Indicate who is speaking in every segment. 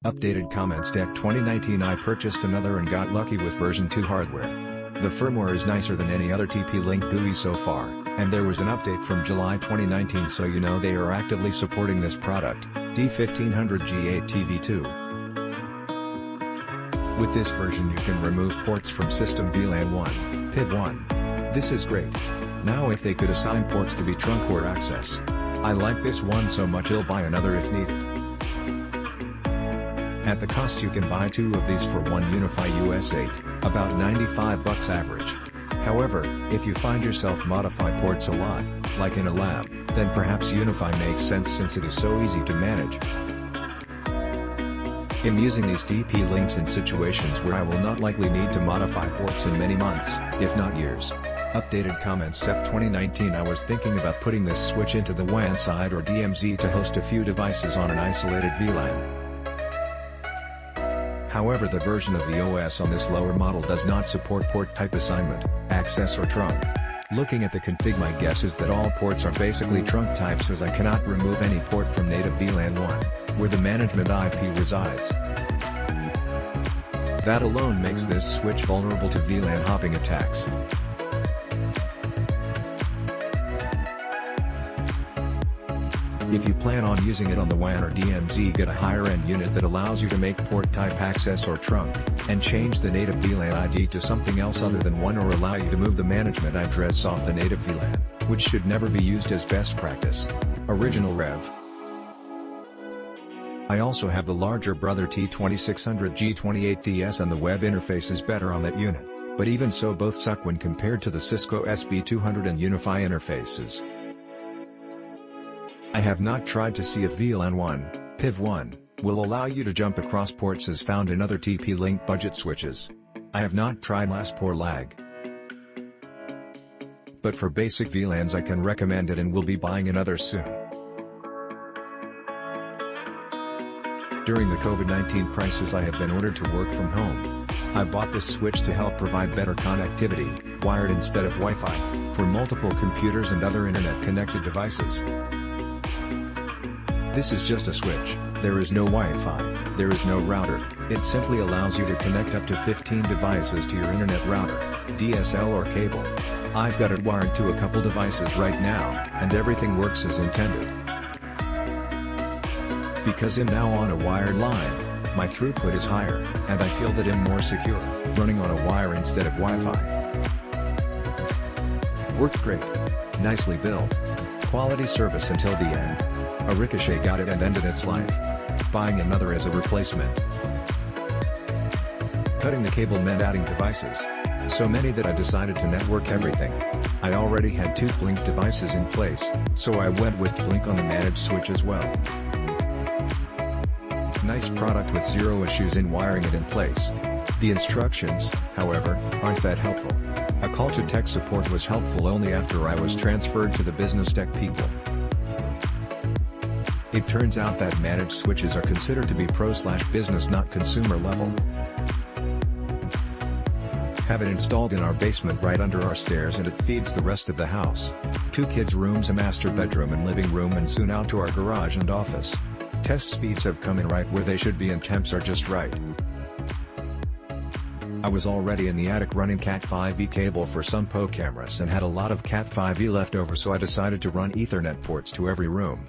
Speaker 1: Updated comments Deck 2019 I purchased another and got lucky with version 2 hardware. The firmware is nicer than any other TP-Link GUI so far, and there was an update from July 2019, so you know they are actively supporting this product, D1500G8TV2. With this version you can remove ports from System VLAN 1, PIV 1. This is great. Now if they could assign ports to be trunk or access. I like this one so much I'll buy another if needed. At the cost you can buy 2 of these for one Unify US 8, about $95 average. However, if you find yourself modify ports a lot, like in a lab, then perhaps Unify makes sense since it is so easy to manage. I'm using these TP-Links in situations where I will not likely need to modify ports in many months, if not years. Updated comments SEP 2019 I was thinking about putting this switch into the WAN side or DMZ to host a few devices on an isolated VLAN. However, the version of the OS on this lower model does not support port type assignment, access or trunk. Looking at the config, my guess is that all ports are basically trunk types, as I cannot remove any port from native VLAN 1, where the management IP resides. That alone makes this switch vulnerable to VLAN hopping attacks. If you plan on using it on the WAN or DMZ, get a higher-end unit that allows you to make port type access or trunk, and change the native VLAN ID to something else other than 1, or allow you to move the management address off the native VLAN, which should never be used as best practice. Original Rev. I also have the larger brother T2600G28DS and the web interface is better on that unit, but even so both suck when compared to the Cisco SB200 and Unify interfaces. I have not tried to see if VLAN 1, PIV 1, will allow you to jump across ports as found in other TP-Link budget switches. I have not tried LASP or lag. But for basic VLANs I can recommend it and will be buying another soon. During the COVID-19 crisis I have been ordered to work from home. I bought this switch to help provide better connectivity, wired instead of Wi-Fi, for multiple computers and other internet-connected devices. This is just a switch, there is no Wi-Fi, there is no router, it simply allows you to connect up to 15 devices to your internet router, DSL or cable. I've got it wired to a couple devices right now, and everything works as intended. Because I'm now on a wired line, my throughput is higher, and I feel that I'm more secure, running on a wire instead of Wi-Fi. Worked great. Nicely built. Quality service until the end. A ricochet got it and ended its life. Buying another as a replacement. Cutting the cable meant adding devices. So many that I decided to network everything. I already had 2 Blink devices in place, so I went with Blink on the managed switch as well. Nice product with 0 issues in wiring it in place. The instructions, however, aren't that helpful. A call to tech support was helpful only after I was transferred to the business tech people. It turns out that managed switches are considered to be pro/business, not consumer level. Have it installed in our basement right under our stairs and it feeds the rest of the house. 2 kids' rooms, a master bedroom and living room, and soon out to our garage and office. Test speeds have come in right where they should be and temps are just right. I was already in the attic running Cat5e cable for some PO cameras and had a lot of Cat5e left over, so I decided to run Ethernet ports to every room.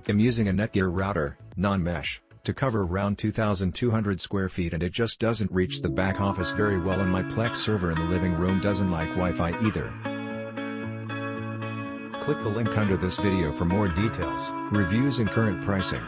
Speaker 1: I'm using a Netgear router, non-mesh, to cover around 2,200 square feet, and it just doesn't reach the back office very well, and my Plex server in the living room doesn't like Wi-Fi either. Click the link under this video for more details, reviews and current pricing.